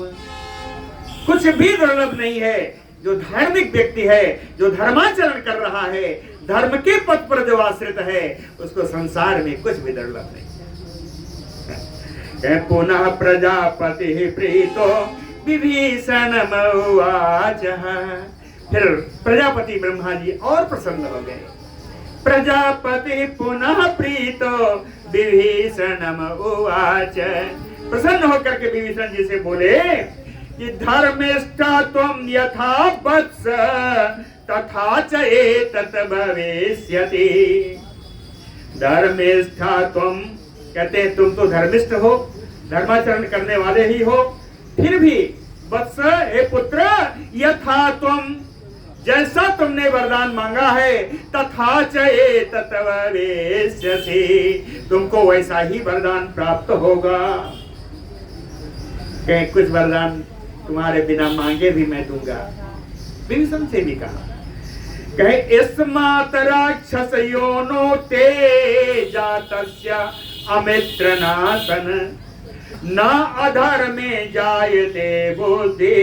कुछ भी दुर्लभ नहीं है। जो धार्मिक व्यक्ति है, जो धर्माचरण कर रहा है, धर्म के पथ पर जो आश्रित है, उसको संसार में कुछ भी दुर्लभ नहीं है। पुनः प्रजापति प्रीतो विभीषण उवाच, फिर प्रजापति ब्रह्मा जी और प्रसन्न हो गए। प्रजापति पुनः प्रीतो विभीषण उवाच, प्रसन्न होकर के विभीषण जी से बोले कि धर्मिष्ठा त्वं यथा वत्स तथा च एतत् भविष्यति। धर्मिष्ठा त्वं, कहते हैं तुम तो धर्मिष्ठ हो, धर्माचरण करने वाले ही हो, फिर भी वत्स हे पुत्र, यथा त्वं, जैसा तुमने वरदान मांगा है, तथा च एतत् भविष्यति, तुमको वैसा ही वरदान प्राप्त होगा। कहीं कुछ वरदान तुम्हारे बिना मांगे भी मैं दूंगा। विभीषण से भी कहा, कहे इस्मात् राक्षस योनो ते जातस्य अमित्र नाशन, न अधर्मे जायते बुद्धि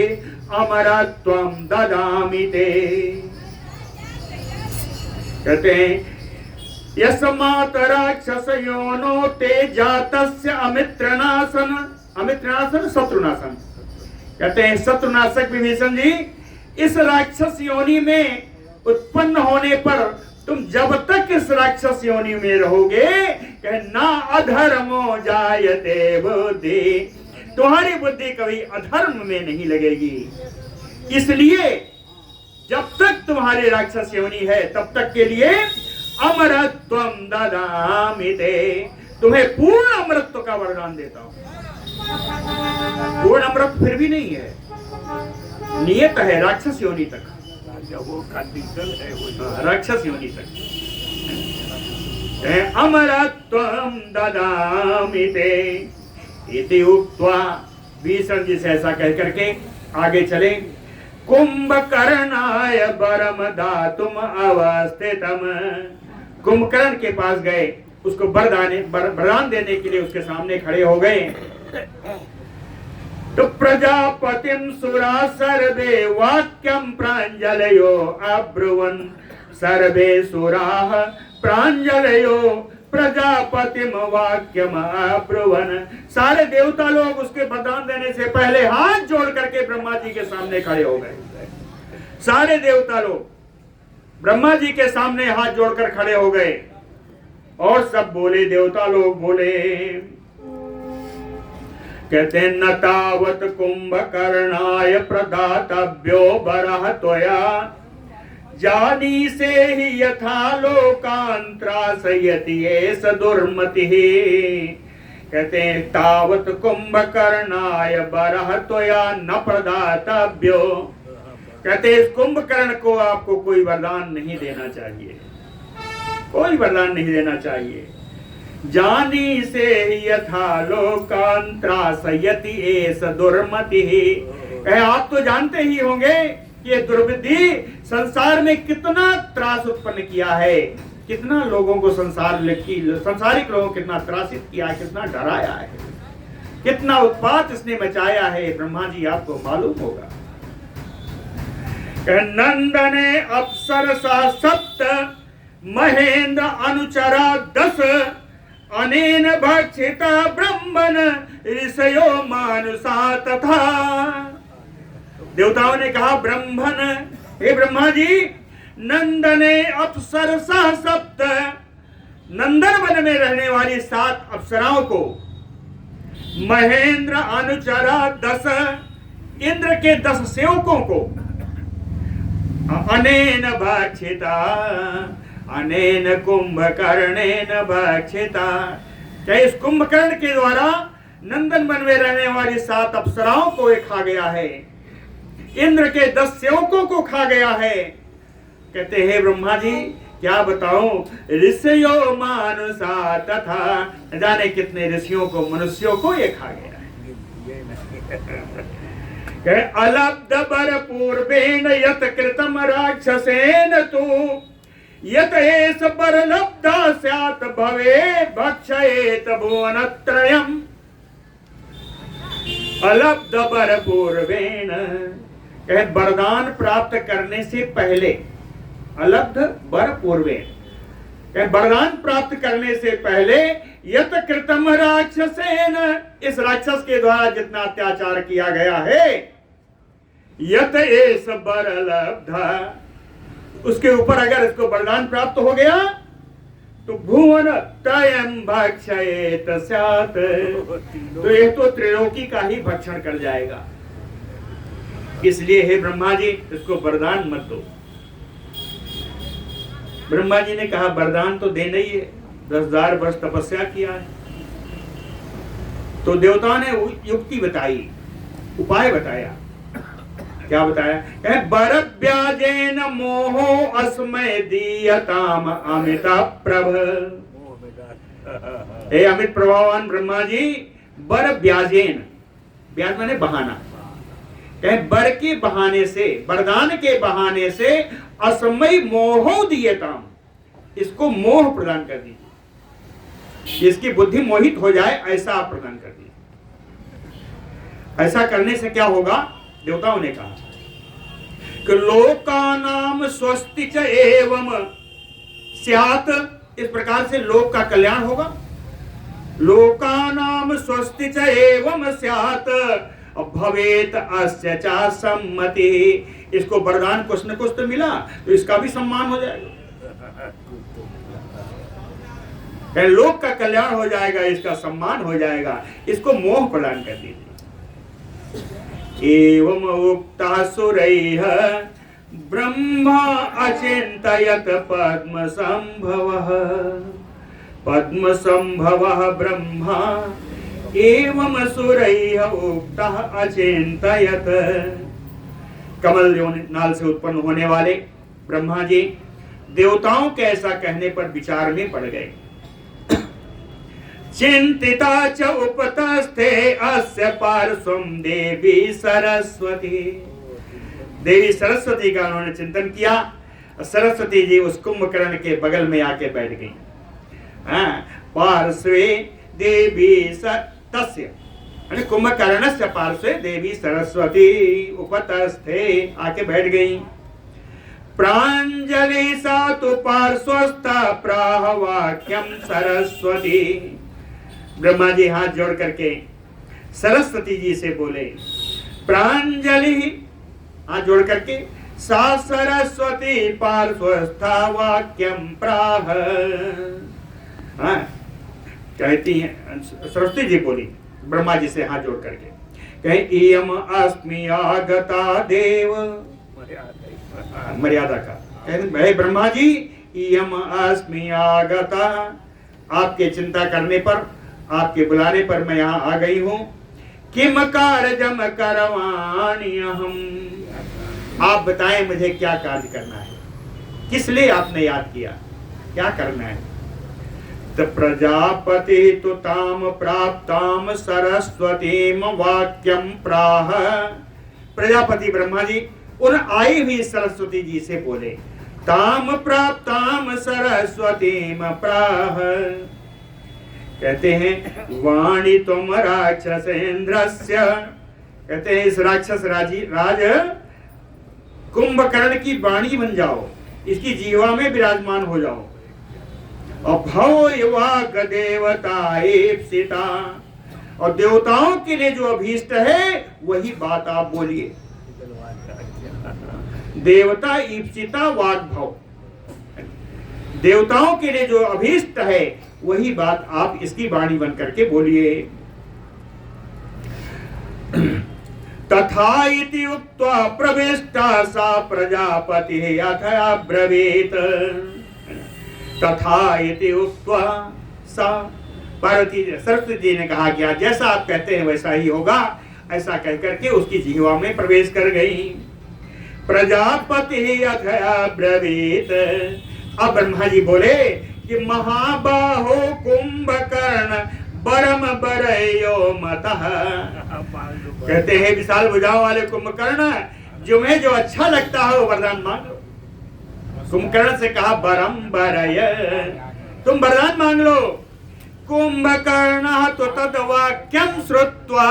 अमरत्वं ददामि ते। कहते हैं यस्मात् राक्षस योनो ते जातस्य अमित्र नाशन, अमित्र नाशन शत्रुनाशन। कहते हैं शत्रुनाशक विभीषण जी, इस राक्षस योनि में उत्पन्न होने पर तुम जब तक इस राक्षस योनि में रहोगे, ना अधर्मो जायते बुद्धि, तुम्हारी बुद्धि कभी अधर्म में नहीं लगेगी। इसलिए जब तक तुम्हारी राक्षस योनि है तब तक के लिए अमरत्वं ददामि ते, तुम्हें पूर्ण अमरत्व का वरदान देता हूं। पूर्ण अमृत फिर भी नहीं है, नियत है राक्षस योनि तक, वो कंडीशन है वो राक्षस योनि तक। अमरत्वं ददामि ते इति उक्त्वा, विभीषण जी से ऐसा कह करके आगे चले। कुंभकर्णाय वरम दातुम अवस्थितम, कुंभकर्ण के पास गए, उसको वरदान देने के लिए उसके सामने खड़े हो गए। तो प्रजापतिम सुरा सर्वे वाक्यम प्रांजलयो अब्रुवन्, सर्वे सुराः प्रांजलयो प्रजापतिम वाक्यम अब्रुवन्। सारे देवता लोग उसके वरदान देने से पहले हाथ जोड़ करके ब्रह्मा जी के सामने खड़े हो गए। सारे देवता लोग ब्रह्मा जी के सामने हाथ जोड़कर खड़े हो गए और सब बोले, देवता लोग बोले, कहते न तावत कुंभकर्णाय प्रदातव्यो वरः त्वया, जानी से ही यथा लोकान् त्रासयति एष दुर्मतिः। कहते हैं तावत कुंभकर्णाय वरः त्वया न प्रदातव्यो, कहते इस कुंभकर्ण को आपको कोई वरदान नहीं देना चाहिए, कोई वरदान नहीं देना चाहिए। जानी से यथा लोकान् त्रासयति एष दुर्मतिः, आप तो जानते ही होंगे ये दुर्विधि संसार में कितना त्रास उत्पन्न किया है, कितना लोगों को संसारिक लोगों को कितना त्रासित किया है, कितना डराया है, कितना उत्पात इसने मचाया है, ब्रह्मा जी आपको मालूम होगा। नंदने अप्सरसा सप्त महेंद्र अनुचरा 10, अनेन भक्षिता ब्रह्मन ऋषयो मानुषा तथा। देवताओं ने कहा ब्रह्मन, हे ब्रह्मा जी, नंदने अप्सरसा सप्त, नंदन वन में रहने वाली 7 अप्सराओं को, महेंद्र अनुचरा 10, इंद्र के 10 सेवकों को, अनेन भक्षिता, अनेन कुंभकर्णेन भक्षिता। क्या इस कुंभकर्ण के द्वारा नंदन वन में रहने वाली 7 अप्सराओं को ये खा गया है, इंद्र के 10 सेवकों को खा गया है। कहते हैं ब्रह्मा जी क्या बताऊं, ऋषियों मानुषा तथा, जाने कितने ऋषियों को, मनुष्यों को ये खा गया है। अलब्ध बर पूर्वेण यत कृतम राक्षसेन तु यत एष बर लब्धा स्यात् भवे भक्षयेत भुवनत्रयम्। अलब्ध बर पूर्वेण, वरदान प्राप्त करने से पहले, अलब्ध बर पूर्वेण, वरदान प्राप्त करने से पहले यत कृतम राक्षसेन, इस राक्षस के द्वारा जितना अत्याचार किया गया है, यत एष बर लब्धा, उसके ऊपर अगर इसको वरदान प्राप्त हो गया तो भुवन त्रयम् भक्षयेत स्यात्, तो ये तो त्रिलोकी का ही भक्षण कर जाएगा। इसलिए हे ब्रह्मा जी इसको वरदान मत दो। ब्रह्मा जी ने कहा वरदान तो देना ही है, 10,000 वर्ष तपस्या किया है। तो देवताओं ने युक्ति बताई, उपाय बताया। क्या बताया? बर ब्याजेन मोहो अस्मय दीयताम अमित प्रभ। हे अमित प्रभावान ब्रह्मा जी, बर ब्याजेन, ब्याज माने बहाना, बर के बहाने से, वरदान के बहाने से असमय मोहो दीयताम, इसको मोह प्रदान कर दीजिए, इसकी बुद्धि मोहित हो जाए ऐसा आप प्रदान कर दीजिए। ऐसा करने से क्या होगा? देवताओं ने कहा कि लोकानाम स्वस्ति च एवं स्यात्, इस प्रकार से लोक का कल्याण होगा। लोकानाम स्वस्ति च एवं स्यात् भवेत अस्य च सम्मति, इसको वरदान कुछ न कुछ तो मिला तो इसका भी सम्मान हो जाएगा, लोक का कल्याण हो जाएगा, इसका सम्मान हो जाएगा, इसको मोह प्रदान कर दीजिए। एवं उक्ता सुरैः ब्रह्मा अचिन्तयत पद्म संभवः ब्रह्मा एवं सुरैः उक्तः अचिन्तयत। कमल नाल से उत्पन्न होने वाले ब्रह्मा जी देवताओं के ऐसा कहने पर विचार में पड़ गए। चिंतिता च उपतस्थे अस्य पार्श्वं देवी सरस्वती, देवी सरस्वती का उन्होंने चिंतन किया। सरस्वती जी उस कुंभकर्ण के बगल में आके बैठ गई। पार्श्वे देवी तस्य, कुंभकर्णस्य पार्श्वे देवी सरस्वती उपतस्थे, आके बैठ गई। प्रांजलि सा तु पार्श्वस्था प्राह वाक्यम सरस्वती, ब्रह्मा जी हाथ जोड़ करके सरस्वती जी से बोले। प्रांजलि, हाथ जोड़ करके, सा सरस्वती पार्श्वस्था वाक्यम प्राह, कहती हैं सरस्वती जी बोली ब्रह्मा जी से हाथ जोड़ करके, कहे इयम अस्मि आगता देव, मर्यादा का, कहते ब्रह्मा जी इयम अस्मि आगता, आपके चिंता करने पर, आपके बुलाने पर मैं यहाँ आ गई हूँ। किम कार्यम करवाणि अहम्, आप बताएं मुझे क्या कार्य करना है, किस लिए आपने याद किया, क्या करना है? तो प्रजापति तो ताम प्राप्ताम सरस्वतीम वाक्यम प्राह, प्रजापति ब्रह्मा जी उन आई हुई सरस्वती जी से बोले, ताम प्राप्ताम सरस्वतीम प्राह, कहते हैं वाणी तुम राक्षसेन्द्रस्य, कहते हैं इस राक्षस राज कुंभकर्ण की वाणी बन जाओ, इसकी जीवा में विराजमान हो जाओ। अभव युवाक देवता ईप्सिता, और देवताओं के लिए जो अभीष्ट है वही बात आप बोलिए। देवता ईप्सिता वाग्भव, देवताओं के लिए जो अभीष्ट है वही बात आप इसकी वाणी बन करके बोलिए। तथा इति उक्त्वा प्रविष्टा सा प्रजापति अथ अब्रवीत, तथा इति उक्त्वा सा, पार्वती सरस्वती जी ने कहा कि जैसा आप कहते हैं वैसा ही होगा, ऐसा कह करके उसकी जिह्वा में प्रवेश कर गई। प्रजापति अथया ब्रवीत, अब ब्रह्मा जी बोले कि महाबाहो कुंभकर्ण बरम बरयो मतः, कहते हैं विशाल भुजाओं वाले कुंभकर्ण, तुम्हें जो अच्छा लगता है वो वरदान मांगो। कुंभकर्ण से कहा बरम बरय, तुम वरदान मांग लो। कुंभकर्ण तो तद वाक्यम श्रुत्वा,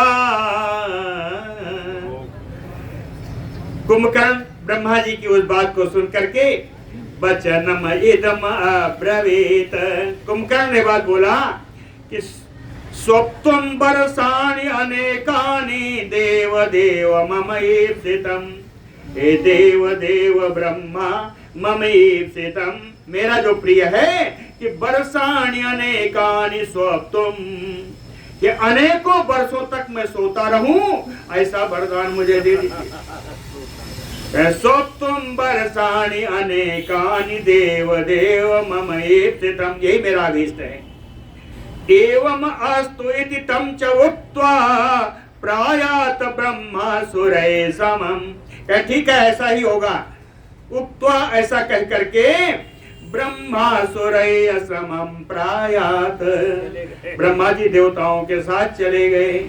कुंभकर्ण ब्रह्मा जी की उस बात को सुन करके वचनम इदम अब्रवीत, कुंभकर्ण ने बात बोला कि स्वप्तम बरसानि अनेकानि देव देव मम ईप्सितम, हे देव देव ब्रह्मा मम ईप्सितम, मेरा जो प्रिय है कि बरसानि अनेकानि स्वप्तम, कि अनेकों वर्षों तक मैं सोता रहूं, ऐसा वरदान मुझे दे दीजिए। स्वप्तम बरसानि अनेकानि देव देव मम ईप्सितम, यही मेरा अभीष्ट है। एवं अस्तु इति तम च उक्त्वा प्रायात ब्रह्मा सुरय समम, ठीक है ऐसा ही होगा। उक्त्वा ऐसा कह करके ब्रह्मा सुरय समम प्रायात, ब्रह्मा जी देवताओं के साथ चले गए।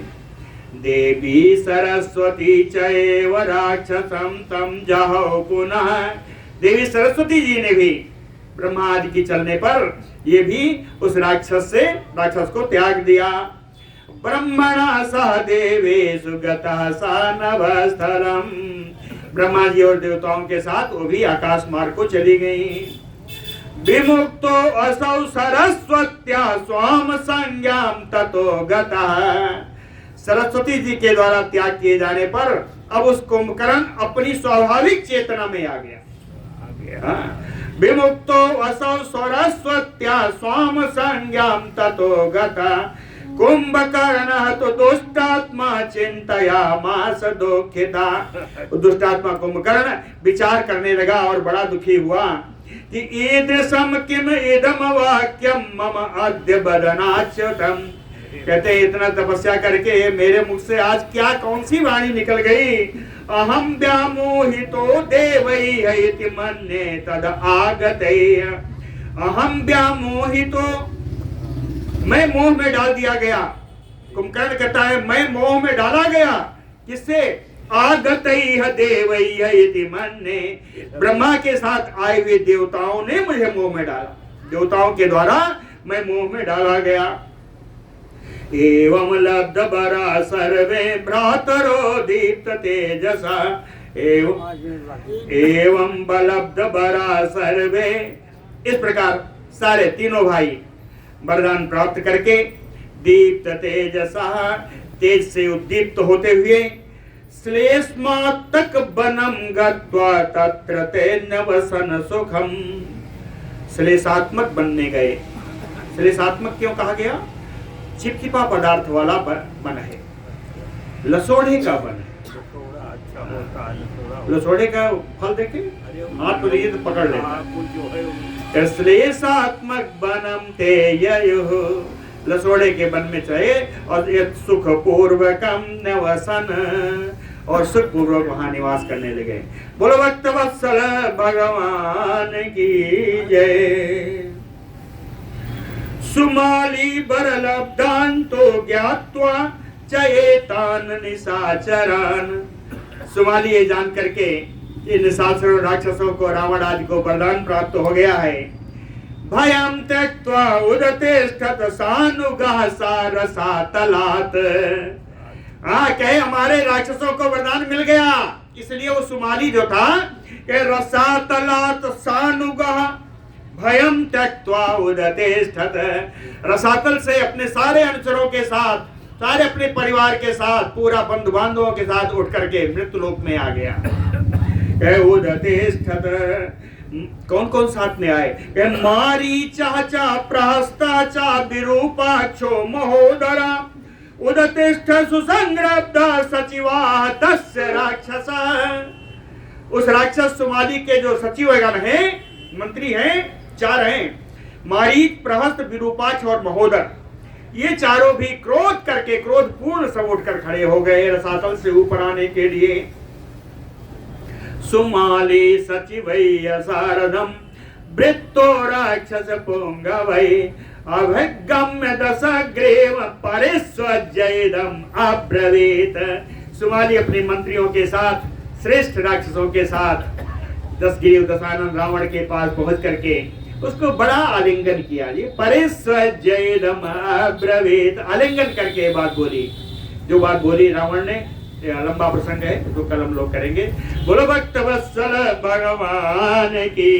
देवी सरस्वती चैव राक्षसम तम जहौ पुनः, देवी सरस्वती जी ने भी ब्रह्मा आदि की चलने पर ये भी उस राक्षस को त्याग दिया। ब्रह्मणा सह देवेषु गतः सा नभस्थलम, ब्रह्मा जी और देवताओं के साथ वो भी आकाश मार्ग को चली गई। विमुक्तो असौ सरस्वत्या स्वाम संज्ञाम ततो गतः, सरस्वती जी के द्वारा त्याग किए जाने पर अब उस कुंभकर्ण अपनी स्वाभाविक चेतना में आ गया। विमुक्तो असौ सरस्वत्या स्वाम संज्ञाम ततो गतः, कुंभकर्ण तो दुष्टात्मा चिंतयामास दुखिता, दुष्टात्मा कुंभकर्ण विचार करने लगा और बड़ा दुखी हुआ कि ईदृशम किम इदम वाक्यम मम अद्य बदनाच्युतम, कहते इतना तपस्या करके मेरे मुख से आज क्या कौन सी वाणी निकल गई। अहम व्यामोहितो देवैः मन्ये तद आगतैः, अहम व्यामोहितो, मैं मोह में डाल दिया गया। कुंभकर्ण कहता है मैं मोह में डाला गया, किससे? आगतैः देवैः मन्ये, ब्रह्मा के साथ आए हुए देवताओं ने मुझे मोह में डाला, देवताओं के द्वारा मैं मोह में डाला गया। एवं लब्ध बरा सर्वे भ्रातरो दीप्त तेजसा, एवं बलब्ध बरा सर्वे, इस प्रकार सारे तीनों भाई वरदान प्राप्त करके दीप्त तेजसा, तेज से उद्दीप्त होते हुए श्लेष्मात्तक बनम गत्वा तत्र तेन वसन सुखम, श्लेषात्मक बनने गए। श्लेषात्मक क्यों कहा गया? चिपचिपा पदार्थ वाला बन है, लसोड़े का बन है। लसोड़े का फल देखे, हाथ तो लीजिए तो पकड़ ले। श्लेषात्मक बनम ते ययुः, लसोड़े के बन में चाहे और सुख पूर्वकम नवसन, और सुख पूर्वक वहां निवास करने लगे। बोलो भक्त वत्सल भगवान की जय। सुमाली बरलब्धान्तो ज्ञात्वा चयेतान निशाचरान, सुमाली ये जान करके इन निशाचरों राक्षसों को, रावण आदि को वरदान प्राप्त हो गया है। भयं त्यक्त्वा उदतिष्ठत सानुगः सारसातलात्, कहे हमारे राक्षसों को वरदान मिल गया, इसलिए वो सुमाली जो था कि रसातलात् सानुगः भयं त्यक्त्वा उदतिष्ठत, रसातल से अपने सारे अनुचरों के साथ, सारे अपने परिवार के साथ, पूरा बंधु बांधवों के साथ उठ करके मृत्यु लोक में आ गया। उदतिष्ठत, कौन कौन साथ में आए? मारीचा च प्रहस्ता च विरूपाक्षो महोदरा उदतिष्ठ सुसंग्रब्ध सचिवा तस्य राक्षस, उस राक्षस सुमाली के जो सचिवगण हैं, मंत्री हैं, 4 हैं, मारीच, प्रहस्त, विरूपाक्ष और महोदर, ये चारों भी क्रोध करके, क्रोध पूर्ण सब उठकर खड़े हो गए रसातल से ऊपर आने के लिए। सुमाली सचिवै सारदम वृत्तो राक्षस पुंगवै अभिगम्य दशग्रीव परिस्वजयदम अब्रवीत। सुमाली अपने मंत्रियों के साथ, श्रेष्ठ राक्षसों के साथ दशग्रीव दशानन रावण के पास पहुंच करके उसको बड़ा आलिंगन किया। ये परिस्वजयदम अब्रवीत, आलिंगन करके बात बोली। जो बात बोली रावण ने, लंबा प्रसंग है तो कल हम लोग करेंगे। बोलो भक्त वत्सल भगवान की।